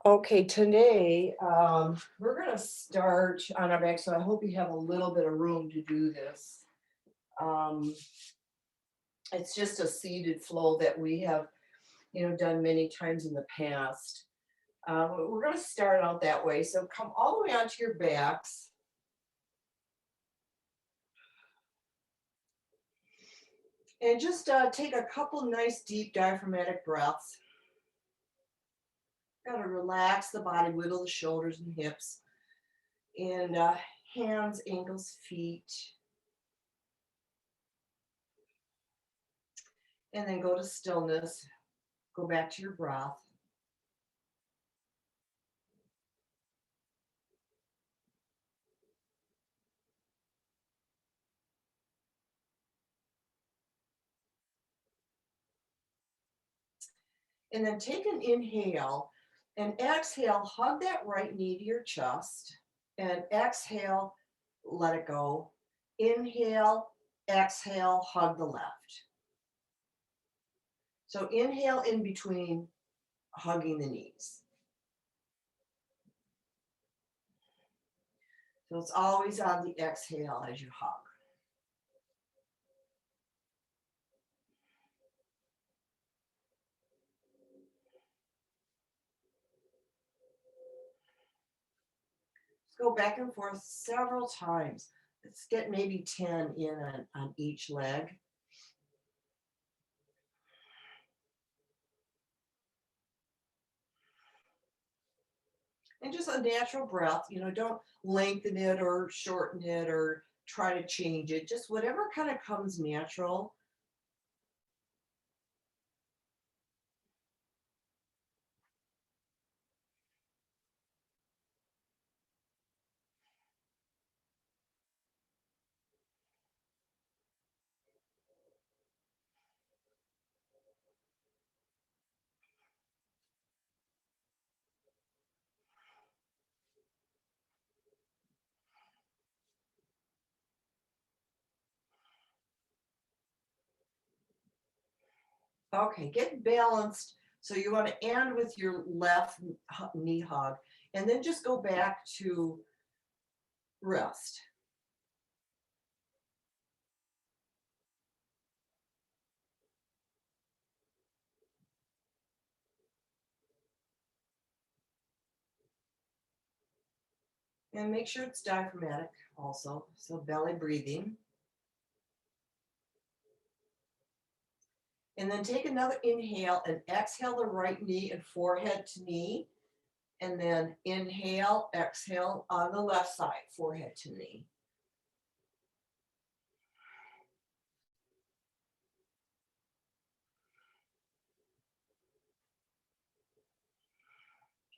Okay, today we're going to start on our back, so I hope you have a little bit of room to do this. Um, it's just a seated flow that we have, done many times in the past. We're going to start out that way. So come all the way onto your backs and just take a couple nice deep diaphragmatic breaths. Got to relax the body, wiggle the shoulders and hips, and hands, ankles, feet. And then go to stillness. Go back to your breath. And then take an inhale and exhale, hug that right knee to your chest. And exhale, let it go. Inhale, exhale, hug the left. So inhale in between, hugging the knees. So it's always on the exhale as you hug. Let's go back and forth several times. Let's get maybe 10 in on each leg. And just a natural breath, don't lengthen it or shorten it or try to change it. Just whatever kind of comes natural. Okay, get balanced. So you want to end with your left knee hug and then just go back to rest. And make sure it's diaphragmatic also, so belly breathing. And then take another inhale and exhale the right knee and forehead to knee. And then inhale, exhale on the left side, forehead to knee.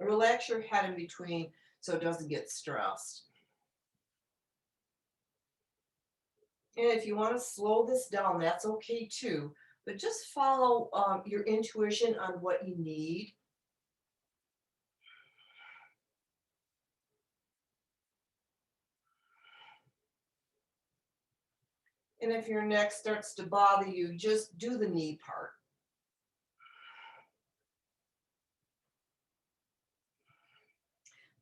Relax your head in between so it doesn't get stressed. And if you want to slow this down, that's okay too. But just follow your intuition on what you need. And if your neck starts to bother you, just do the knee part.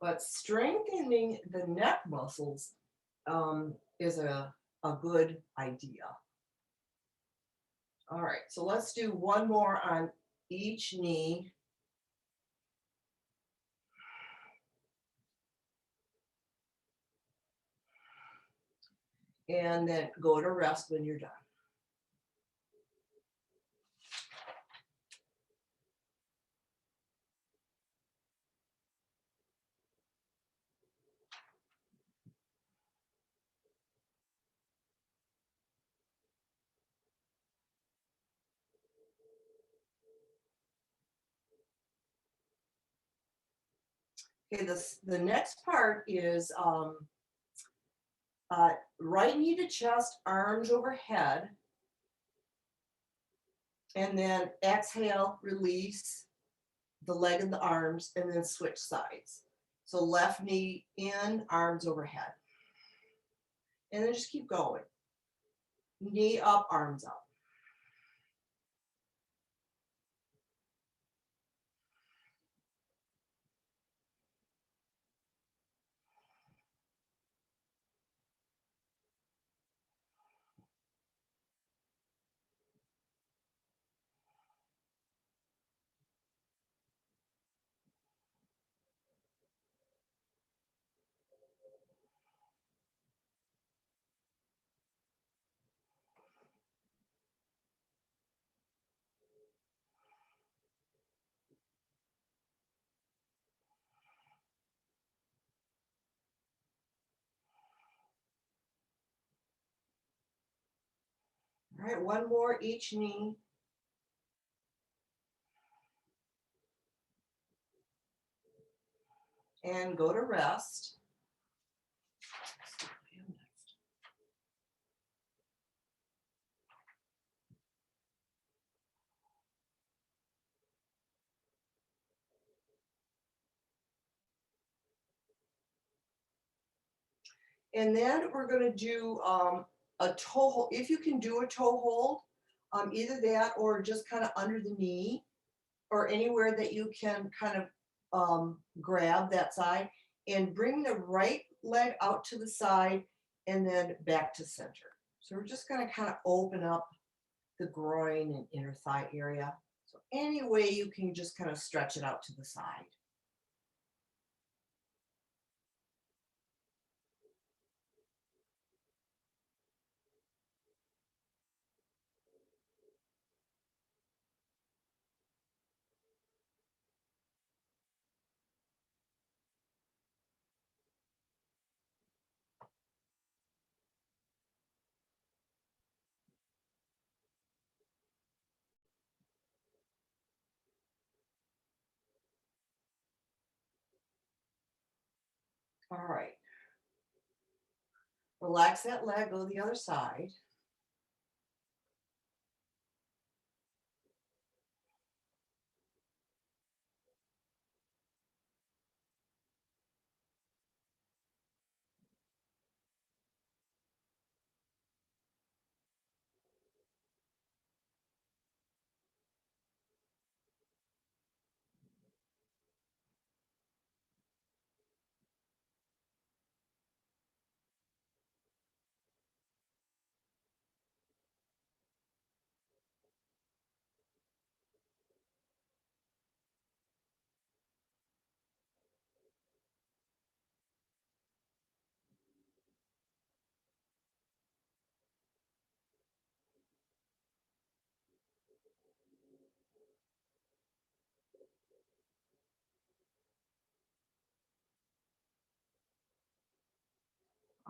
But strengthening the neck muscles is a good idea. All right, so let's do one more on each knee. And then go to rest when you're done. Okay, the next part is right knee to chest, arms overhead. And then exhale, release the leg and the arms, and then switch sides. So left knee in, arms overhead. And then just keep going. Knee up, arms up. right, one more each knee. And go to rest. And then we're going to do a toe hold. If you can do a toe hold, either that or just kind of under the knee or anywhere that you can kind of grab that side, and bring the right leg out to the side and then back to center. So we're just going to kind of open up the groin and inner thigh area. So any way you can just kind of stretch it out to the side. All right. Relax that leg, go to the other side.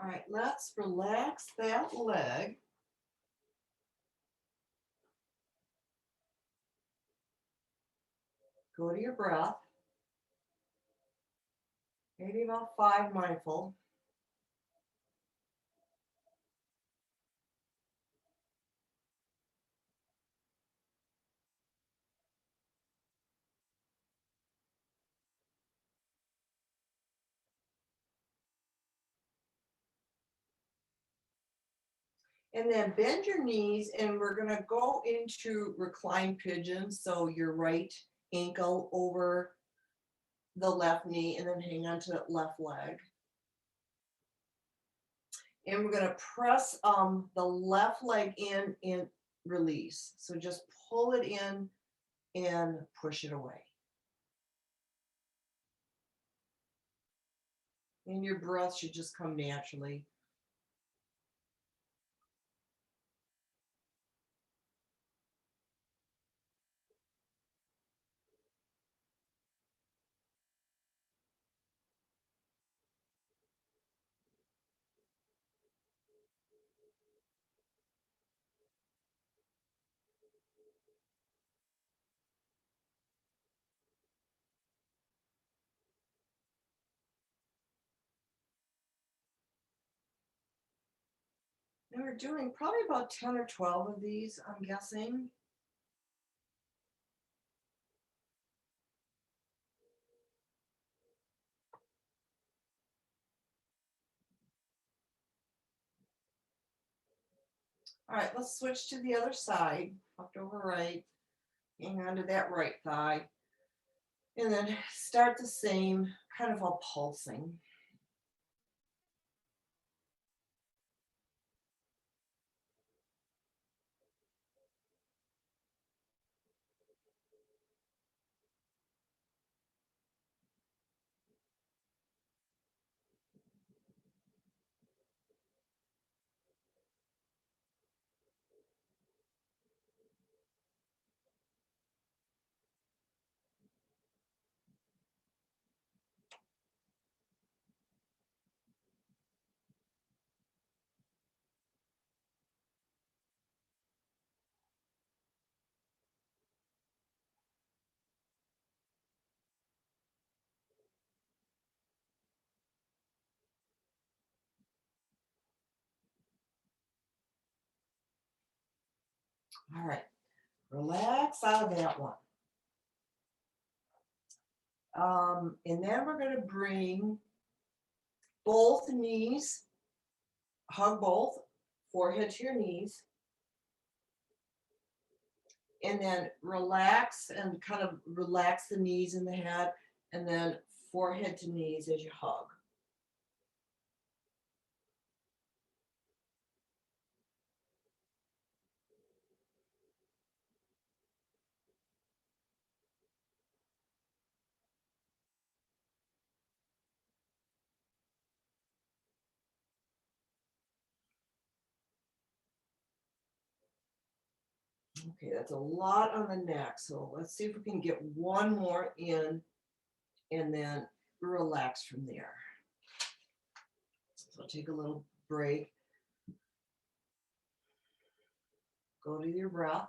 All right, let's relax that leg. Go to your breath. Maybe about 5 mindful. And then bend your knees, and we're going to go into recline pigeon. So your right ankle over the left knee, and then hang on to that left leg. And we're going to press the left leg in and release. So just pull it in and push it away. And your breath should just come naturally. And we're doing probably about 10 or 12 of these, I'm guessing. All right, let's switch to the other side. Up over right. Hang on to that right thigh. And then start the same, kind of a pulsing. All right, relax out of that one. And then we're going to bring both knees, hug both, forehead to your knees, and then relax and kind of relax the knees and the head, and then forehead to knees as you hug. Okay, that's a lot on the neck. So let's see if we can get one more in and then relax from there. So take a little break. Go to your breath.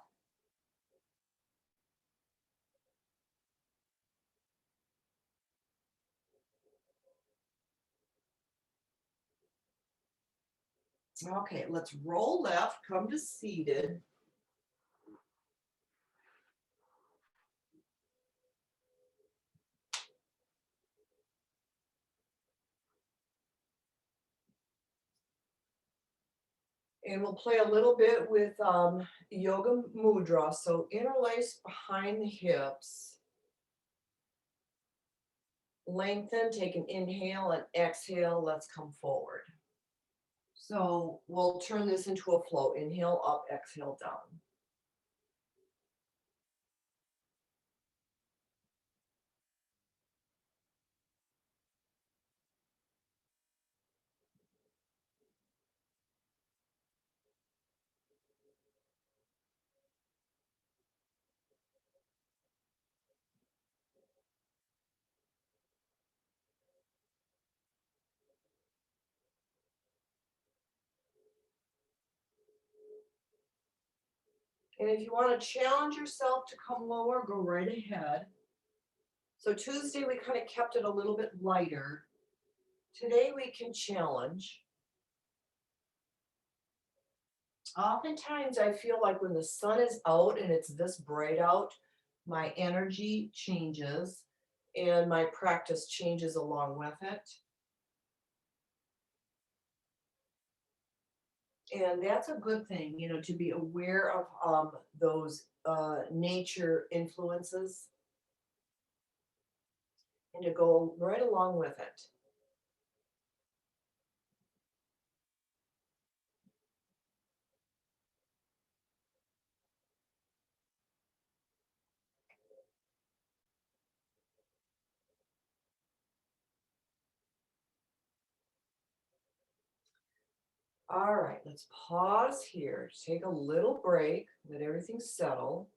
Okay, let's roll left, come to seated. And we'll play a little bit with yoga mudra. So interlace behind the hips. Lengthen, take an inhale and exhale. Let's come forward. So we'll turn this into a flow. Inhale up, exhale down. And if you want to challenge yourself to come lower, go right ahead. So Tuesday, we kind of kept it a little bit lighter. Today, we can challenge. Oftentimes, I feel like when the sun is out and it's this bright out, my energy changes and my practice changes along with it. And that's a good thing, you know, to be aware of those nature influences and to go right along with it. All right, let's pause here, take a little break, let everything settle.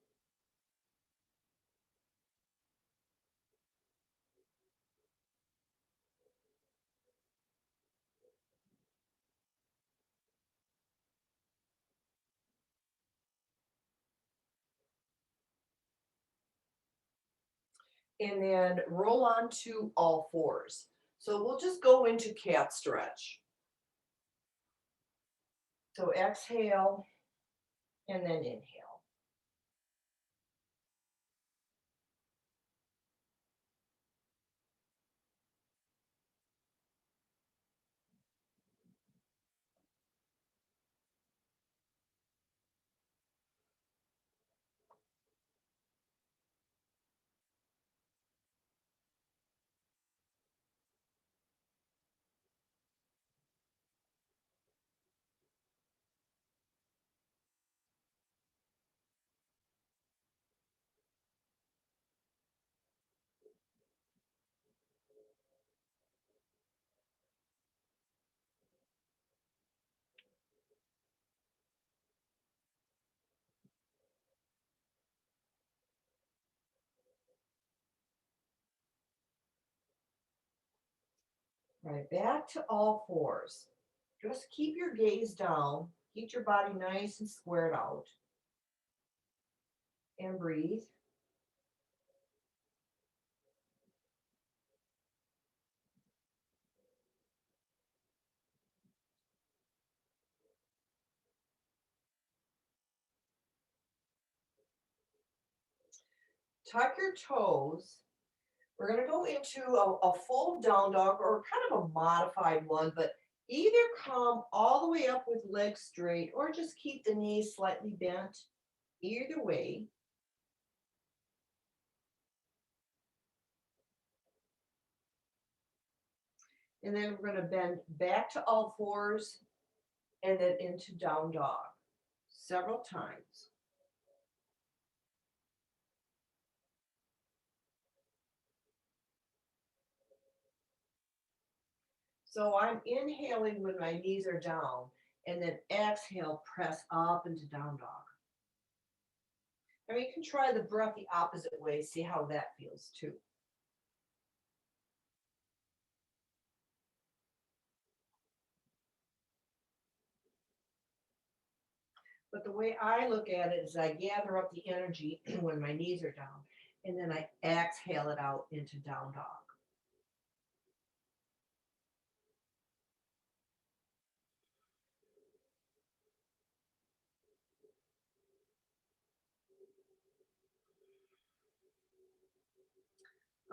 And then roll on to all fours. So we'll just go into cat stretch. So exhale and then inhale. Right, back to all fours. Just keep your gaze down, keep your body nice and squared out. And breathe. tuck your toes. We're going to go into a full down dog or kind of a modified one, but either come all the way up with legs straight or just keep the knees slightly bent. Either way. And then we're going to bend back to all fours and then into down dog several times. So I'm inhaling when my knees are down and then exhale, press up into down dog. I mean, you can try the breath the opposite way, see how that feels too. But the way I look at it is I gather up the energy when my knees are down, and then I exhale it out into down dog.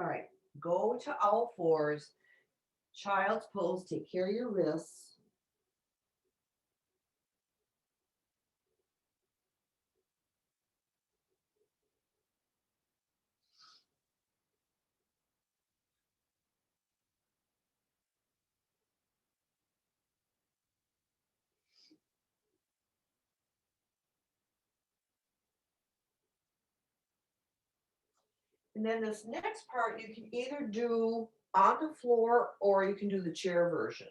All right, go to all fours. Child's pose, take care of your wrists. And then this next part, you can either do on the floor or you can do the chair version.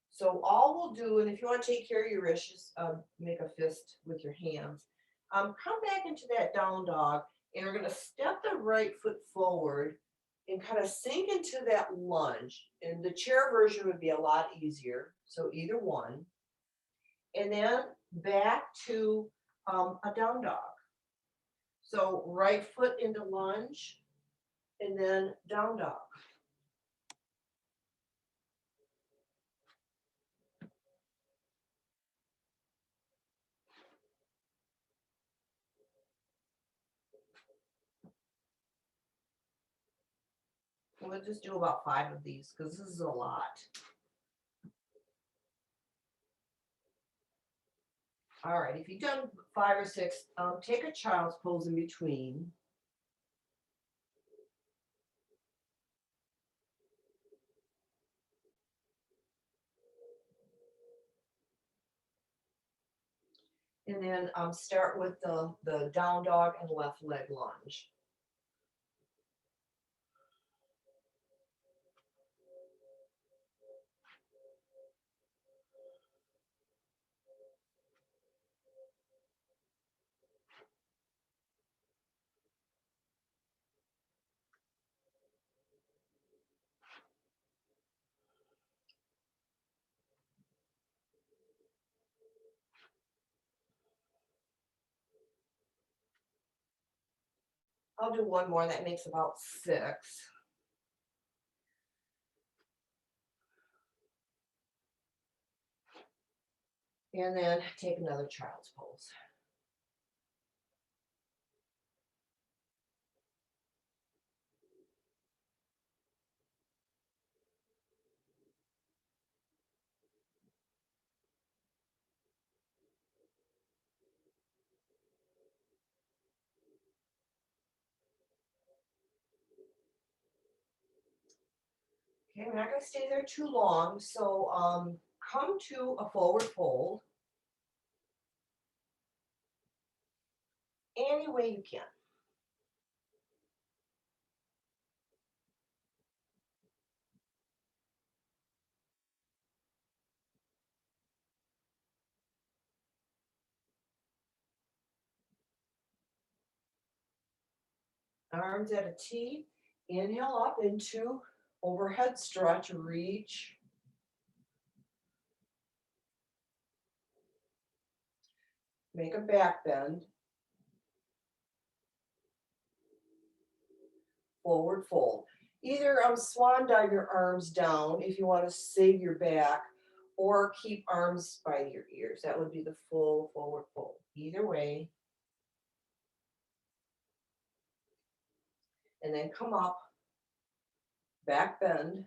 So all we'll do, and if you want to take care of your wrists, just make a fist with your hands. Come back into that down dog, and we're going to step the right foot forward and kind of sink into that lunge. And the chair version would be a lot easier. So either one. And then back to a down dog. So right foot into lunge, and then down dog. We'll just do about 5 of these because this is a lot. All right, if you've done 5 or 6, take a child's pose in between. And then start with the down dog and left leg lunge. I'll do one more, that makes about 6. And then take another child's pose. Okay, we're not going to stay there too long, so come to a forward fold any way you can. Arms at a T, inhale up into overhead stretch, reach. Make a back bend. Forward fold. Either swan dive your arms down if you want to save your back, or keep arms by your ears. That would be the full forward fold. Either way. and then come up, back bend,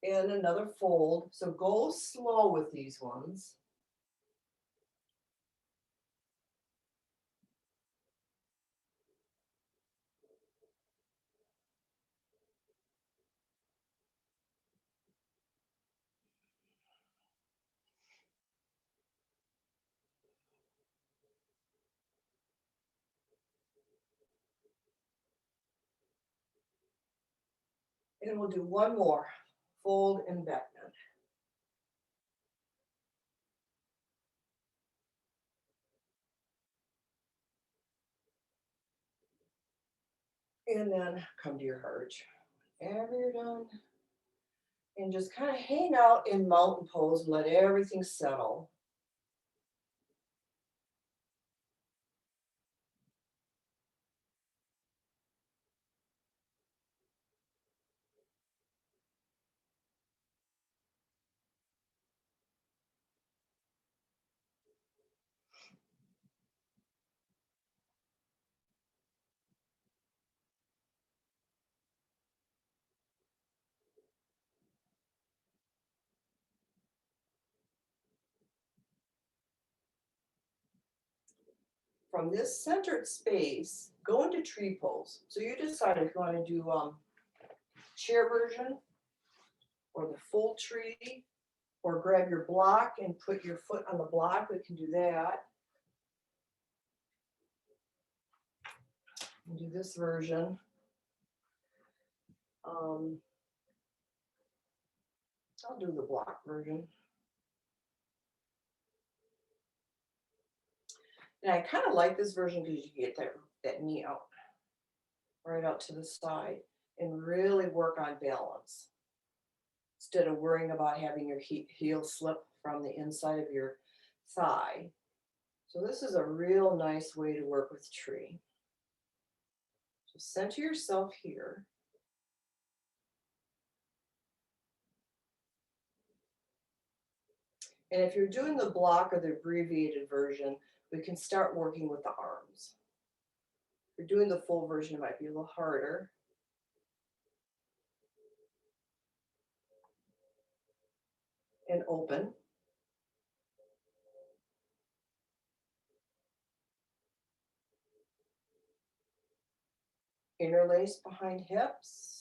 and another fold. So go slow with these ones. And we'll do one more, fold and back bend. And then come to your heart. After you're done, and just kind of hang out in mountain pose and let everything settle. From this centered space, go into tree pose. So you decide if you want to do chair version or the full tree, or grab your block and put your foot on the block. We can do that. And do this version. I'll do the block version. And I kind of like this version because you get that knee out, right out to the side, and really work on balance instead of worrying about having your heel slip from the inside of your thigh. So this is a real nice way to work with tree. So center yourself here. And if you're doing the block or the abbreviated version, we can start working with the arms. If you're doing the full version, it might be a little harder. And open. Interlace behind hips.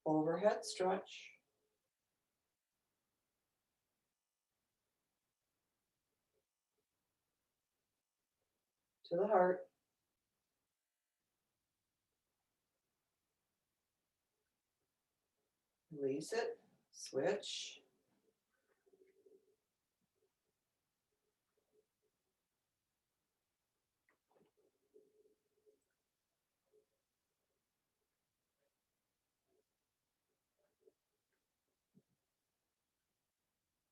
Overhead stretch. To the heart. Release it. Switch.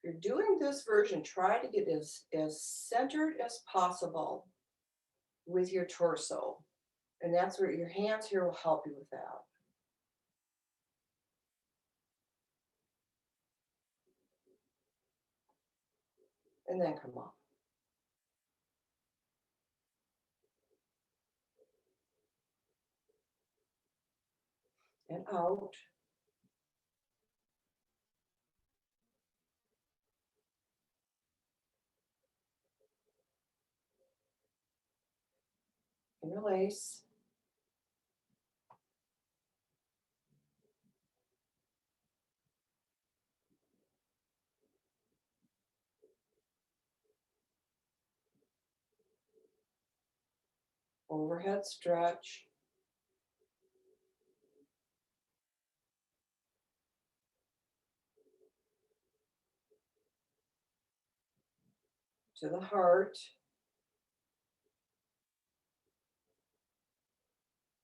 If you're doing this version, try to get as centered as possible with your torso. And that's where your hands here will help you with that. And then come up. And out. Interlace. Overhead stretch. To the heart.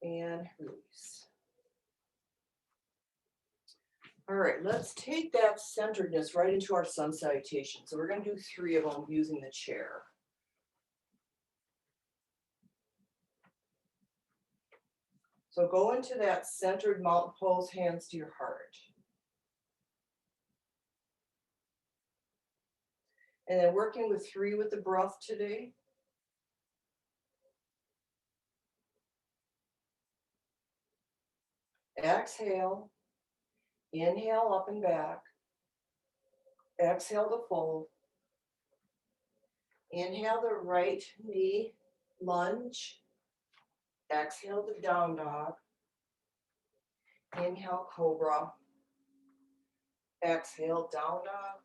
And release. All right, let's take that centeredness right into our sun salutation. So we're going to do 3 of them using the chair. So go into that centered mountain pose, hands to your heart. And then working with 3 with the breath today. Exhale. Inhale up and back. Exhale to fold. Inhale the right knee, lunge. Exhale the down dog. Inhale cobra. Exhale down dog.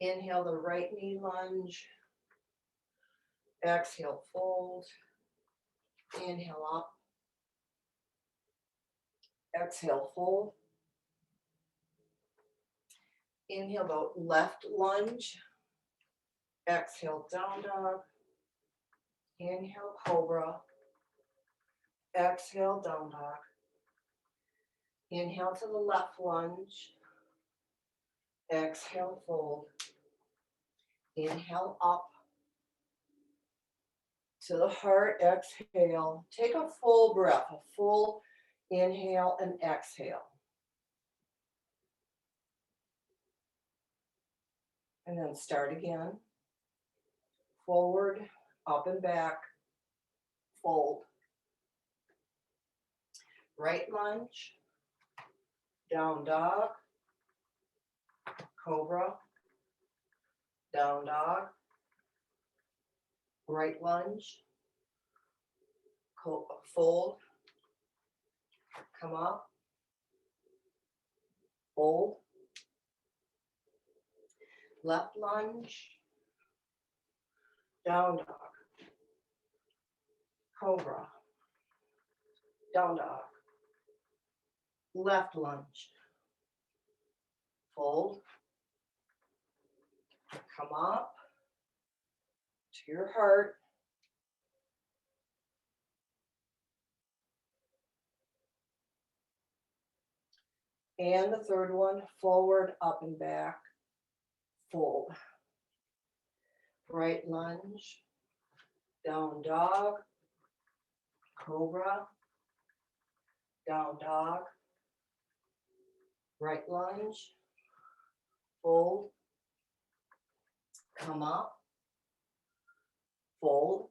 Inhale the right knee lunge. Exhale fold. Inhale up. Exhale fold. Inhale the left lunge. Exhale down dog. Inhale cobra. Exhale down dog. Inhale to the left lunge. Exhale fold. Inhale up to the heart. Exhale. Take a full breath, a full inhale and exhale. And then start again. Forward, up and back, fold. Right lunge, down dog, cobra, down dog, right lunge, fold, come up, fold, left lunge, down dog, cobra, down dog, left lunge, fold, come up to your heart, and the third one, forward, up and back, fold, right lunge, down dog, cobra, down dog, right lunge, fold, come up, fold,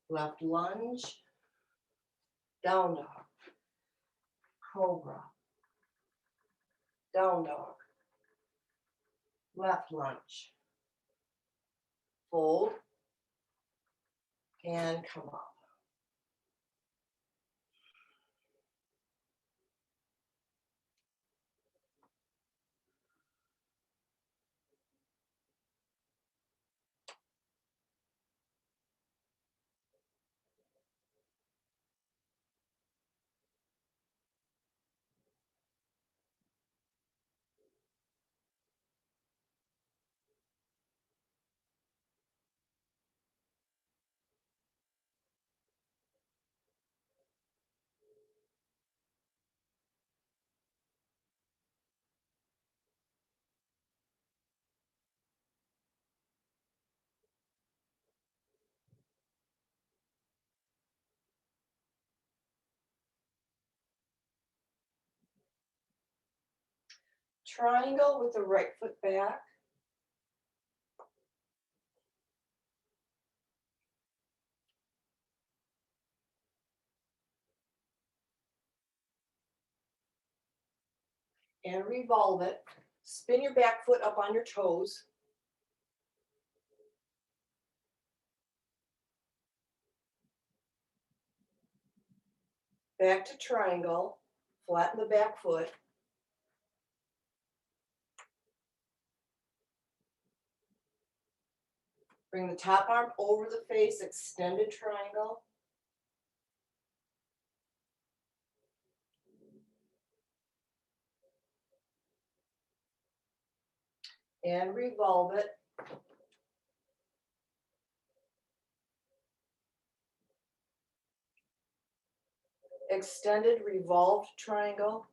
left lunge, down dog, cobra, down dog, left lunge, fold, and come up. Triangle with the right foot back. And revolve it. Spin your back foot up on your toes. Back to triangle. Flatten the back foot. Bring the top arm over the face, extended triangle. And revolve it. Extended revolved triangle.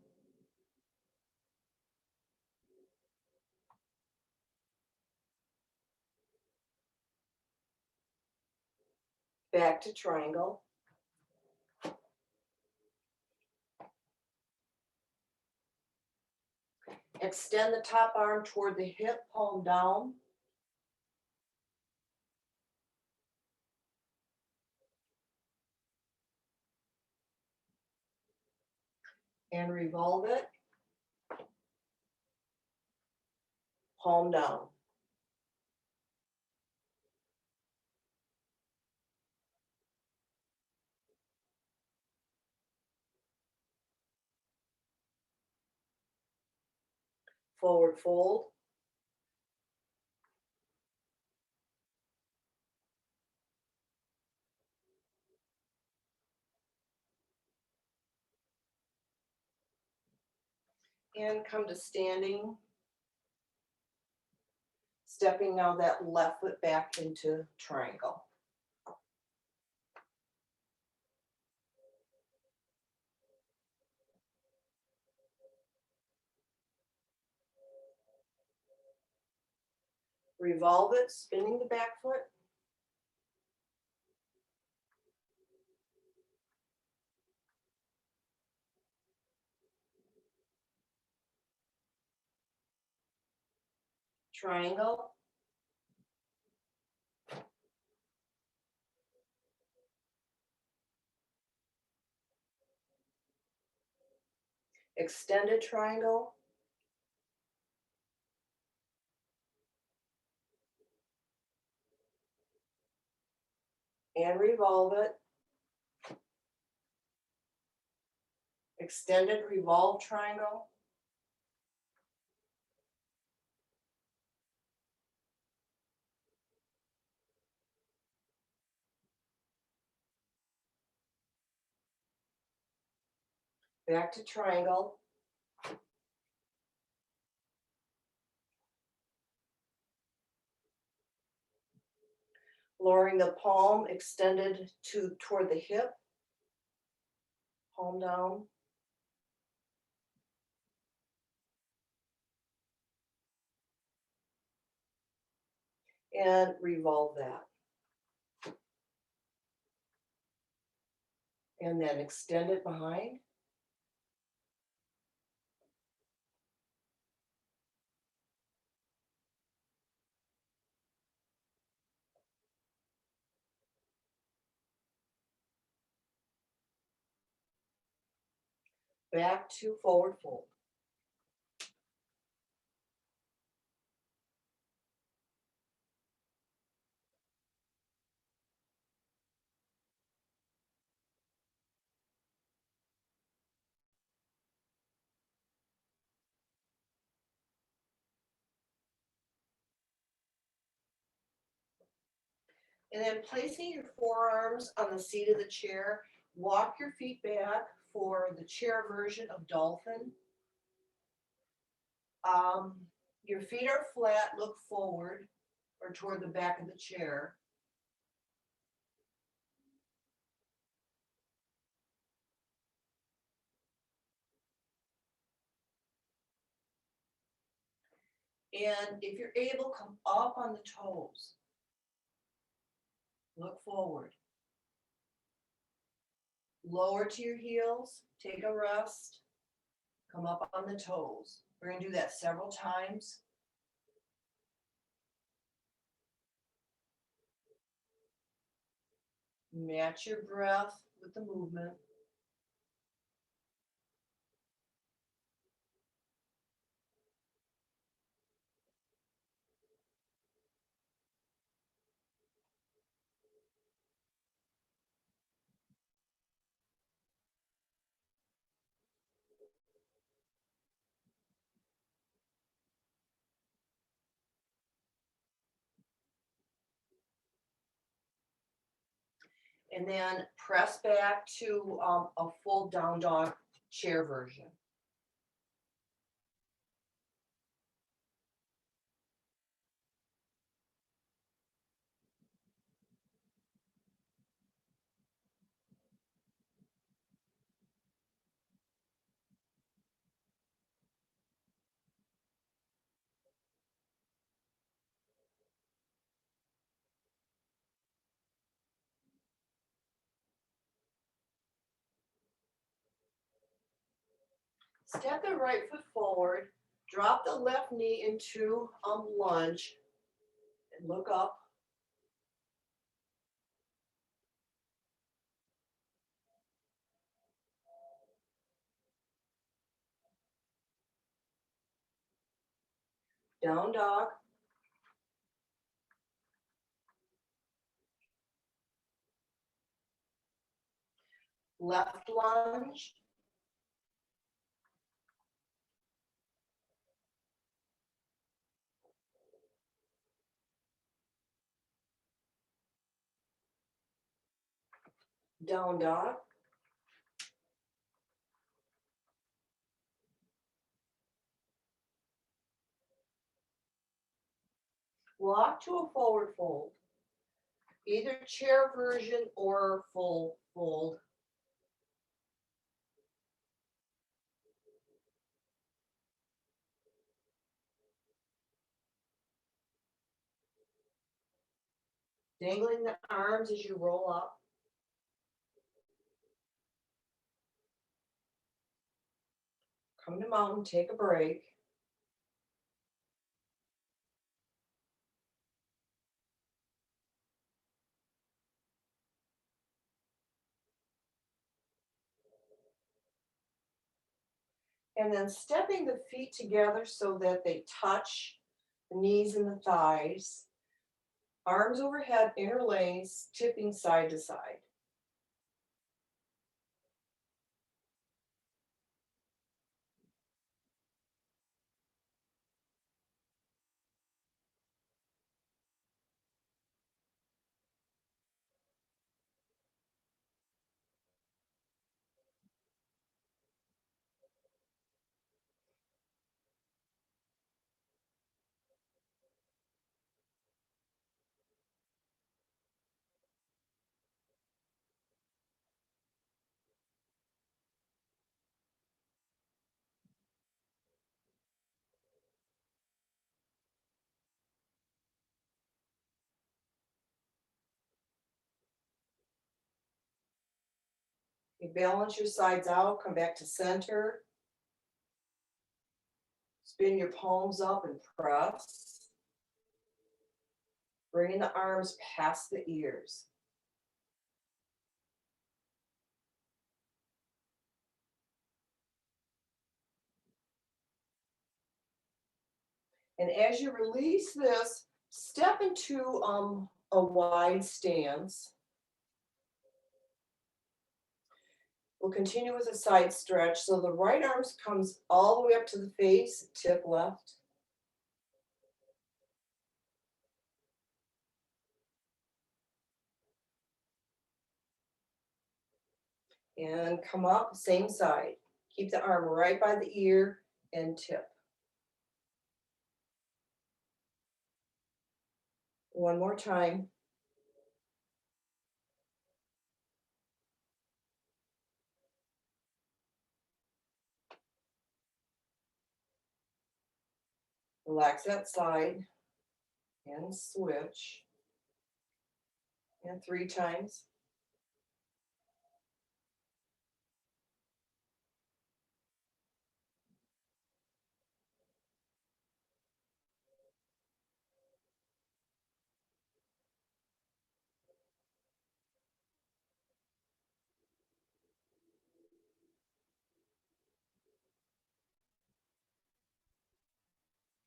back to triangle. Extend the top arm toward the hip, palm down. And revolve it, palm down. Forward fold. And come to standing. Stepping now that left foot back into triangle. Revolve it, spinning the back foot. Triangle. Extended triangle. And revolve it. Extended revolve triangle. Back to triangle. Lowering the palm, extended toward the hip. Palm down. And revolve that. And then extend it behind. Back to forward fold. And then placing your forearms on the seat of the chair, walk your feet back for the chair version of dolphin. Your feet are flat, look forward or toward the back of the chair. And if you're able, come up on the toes. Look forward. Lower to your heels, take a rest, come up on the toes. We're going to do that several times. Match your breath with the movement. And then press back to a full down dog chair version. Step the right foot forward, drop the left knee into lunge, and look up. Down dog. Left lunge. Down dog. Walk to a forward fold. Either chair version or full fold. Dangling the arms as you roll up. Come to mountain, take a break. And then stepping the feet together so that they touch the knees and the thighs. Arms overhead, interlace, tipping side to side. You balance your sides out, come back to center. Spin your palms up and press. Bringing the arms past the ears. And as you release this, step into a wide stance. We'll continue with a side stretch. So the right arm comes all the way up to the face, tip left. And come up, same side. Keep the arm right by the ear and tip. One more time. Relax that side and switch. And 3 times.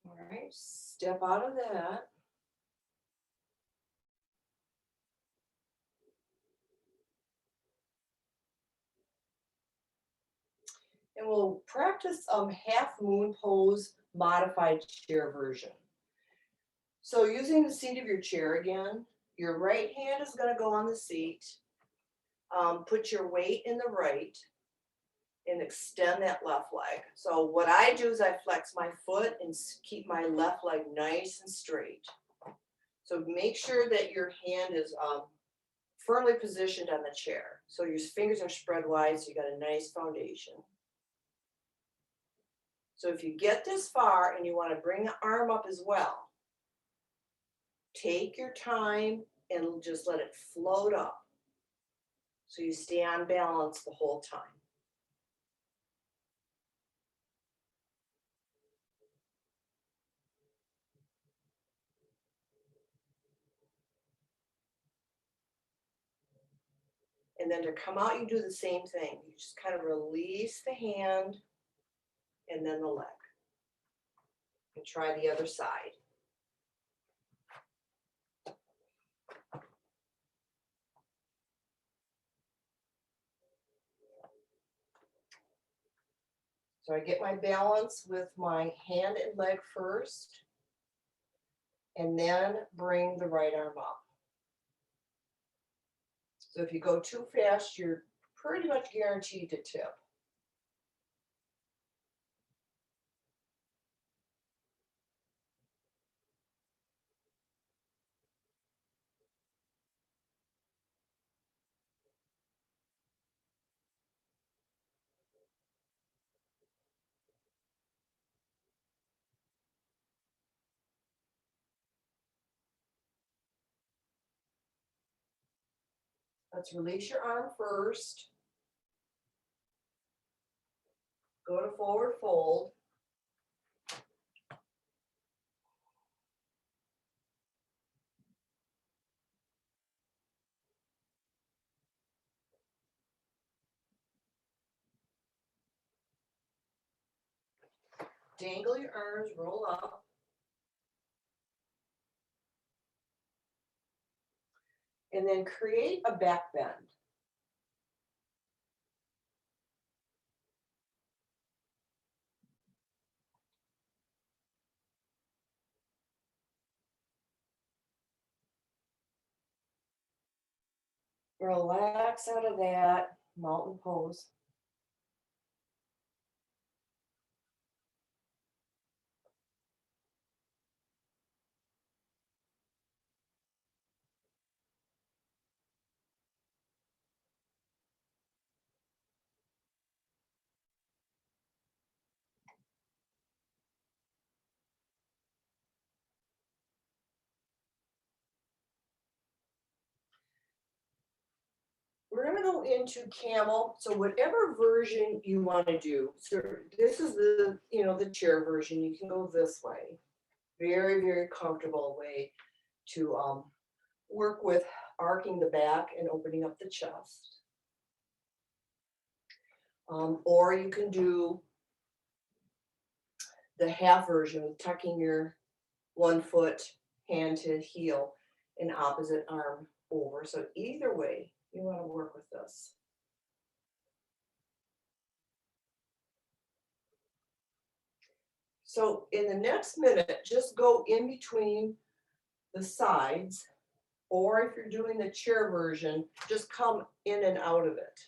All right, step out of that. And we'll practice half moon pose modified chair version. So using the seat of your chair again, your right hand is going to go on the seat. Put your weight in the right and extend that left leg. So what I do is I flex my foot and keep my left leg nice and straight. So make sure that your hand is firmly positioned on the chair. So your fingers are spread wide so you got a nice foundation. So if you get this far and you want to bring the arm up as well, take your time and just let it float up. So you stay on balance the whole time. And then to come out, you do the same thing. You just kind of release the hand and then the leg. And try the other side. So I get my balance with my hand and leg first, and then bring the right arm up. So if you go too fast, you're pretty much guaranteed to tip. Let's release your arm first. Go to forward fold. Dangle your arms, roll up. And then create a back bend. Relax out of that mountain pose. We're going to go into camel. So whatever version you want to do. So this is the, the chair version. You can go this way. Very, very comfortable way to work with arcing the back and opening up the chest. Or you can do the half version, tucking your 1 foot hand to heel and opposite arm over. So either way, you want to work with this. So in the next minute, just go in between the sides, or if you're doing the chair version, just come in and out of it.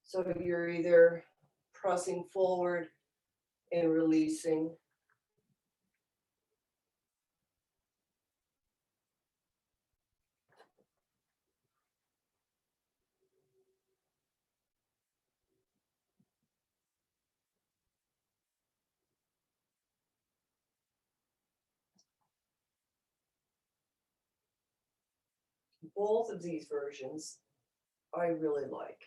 So you're either pressing forward and releasing. Both of these versions I really like.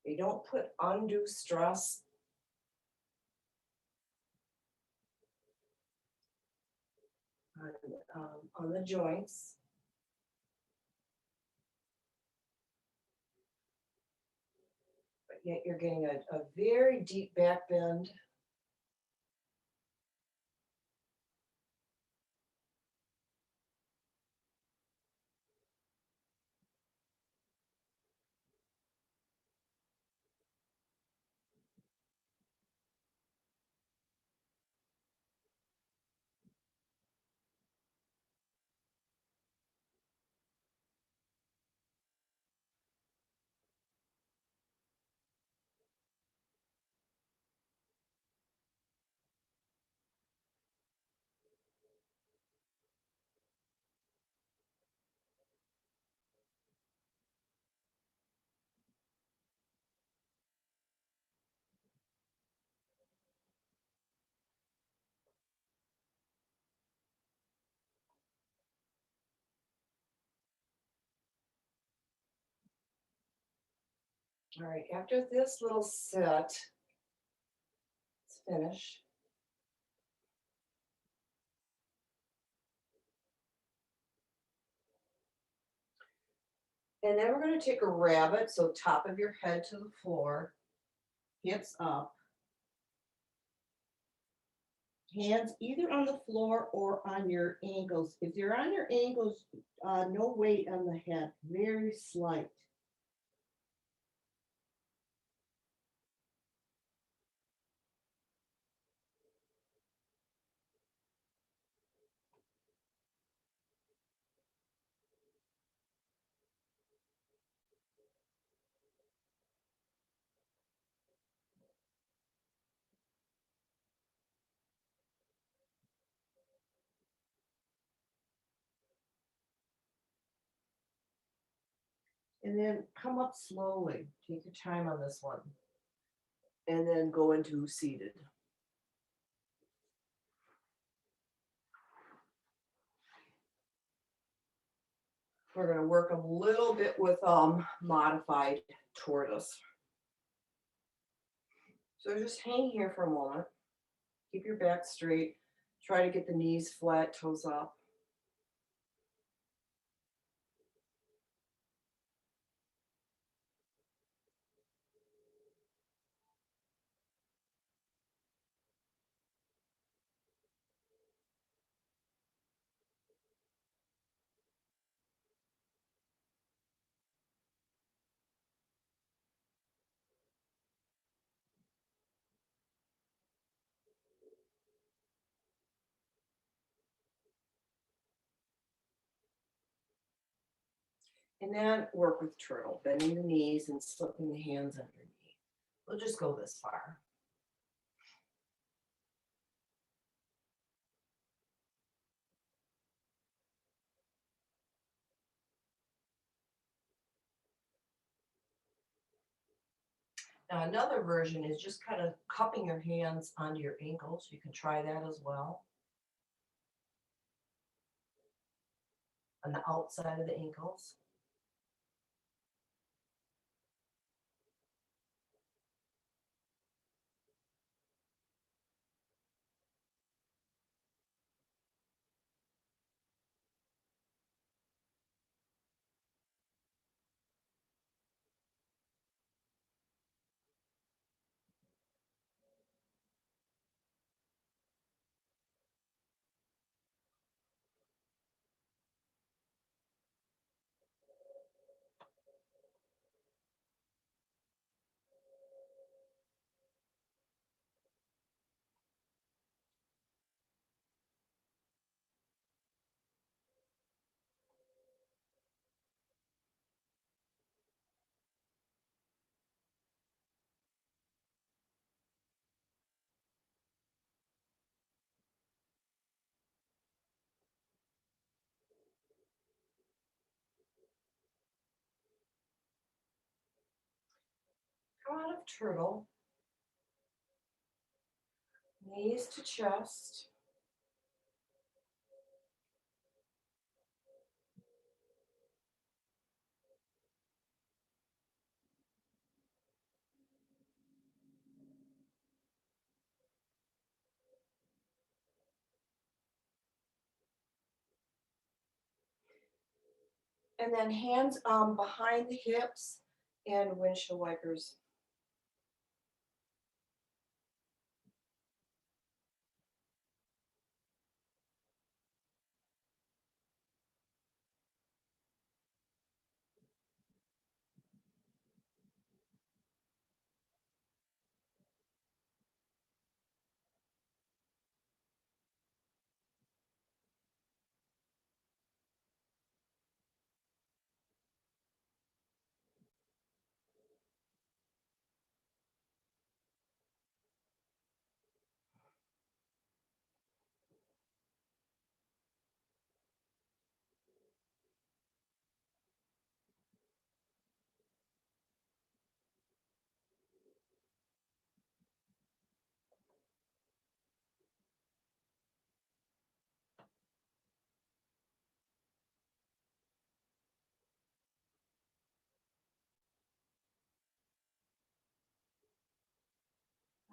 They don't put undue stress on the joints. But yet you're getting a very deep back bend. All right, after this little set, let's finish. And then we're going to take a rabbit, so top of your head to the floor, hips up, hands either on the floor or on your ankles. If you're on your ankles, no weight on the head, very slight. And then come up slowly. Take your time on this one. And then go into seated. We're going to work a little bit with modified tortoise. So just hang here for a moment. Keep your back straight. Try to get the knees flat, toes up. And then work with turtle, bending the knees and slipping the hands underneath. We'll just go this far. Now another version is just kind of cupping your hands onto your ankles. You can try that as well. On the outside of the ankles. Come out of turtle. Knees to chest. And then hands behind the hips and windshield wipers.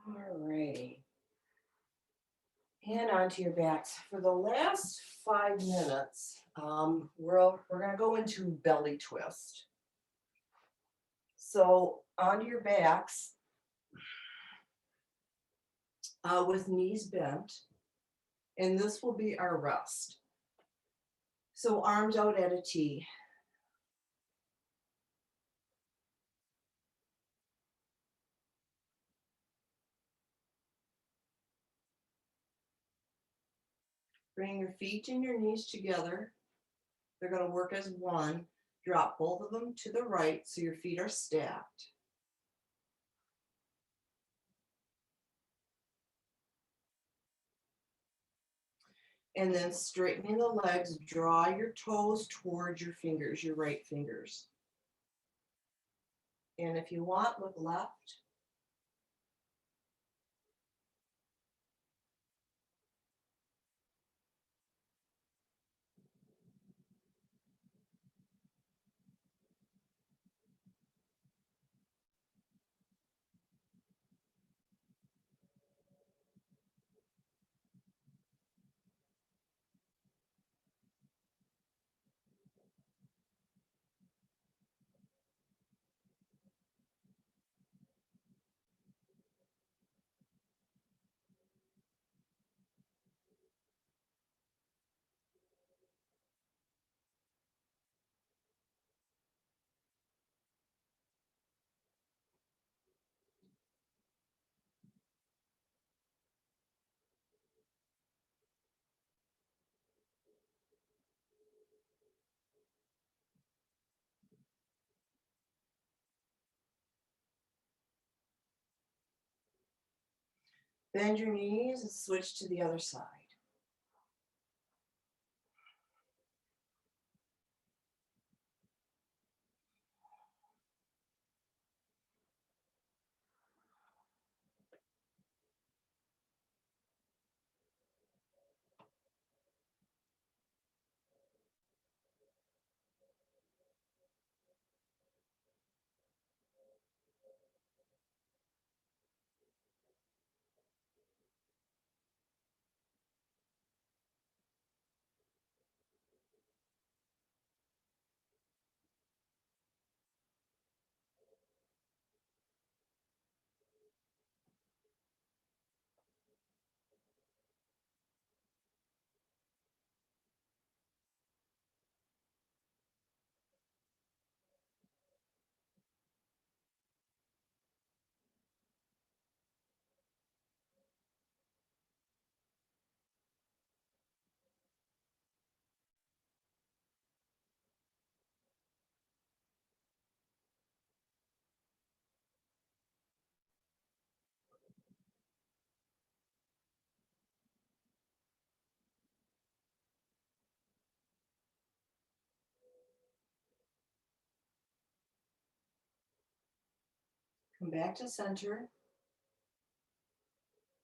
All righty. And onto your backs. For the last 5 minutes, we're going to go into belly twist. So onto your backs with knees bent, and this will be our rest. So arms out at a T. Bring your feet and your knees together. They're going to work as one. Drop both of them to the right so your feet are stacked. And then straightening the legs, draw your toes towards your fingers, your right fingers. And if you want, look left. Bend your knees and switch to the other side. Come back to center.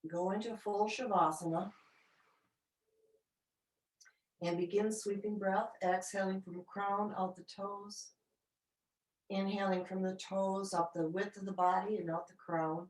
Go into full Shavasana. And begin sweeping breath, exhaling from the crown out the toes. Inhaling from the toes up the width of the body and out the crown.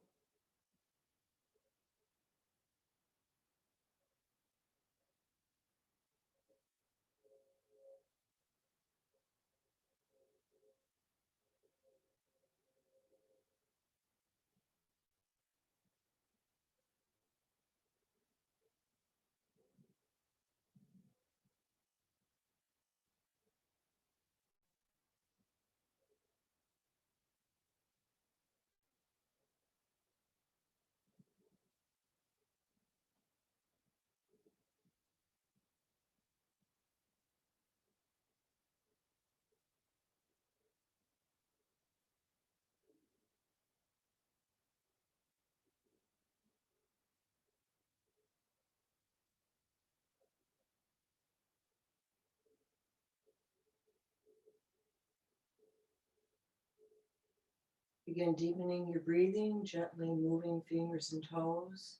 Begin deepening your breathing, gently moving fingers and toes,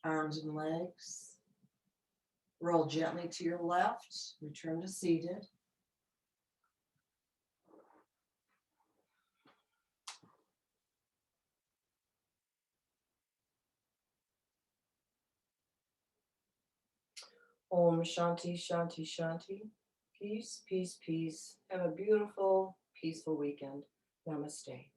arms and legs. Roll gently to your left, return to seated. Om Shanti, Shanti, Shanti. Peace, peace, peace. Have a beautiful, peaceful weekend. Namaste.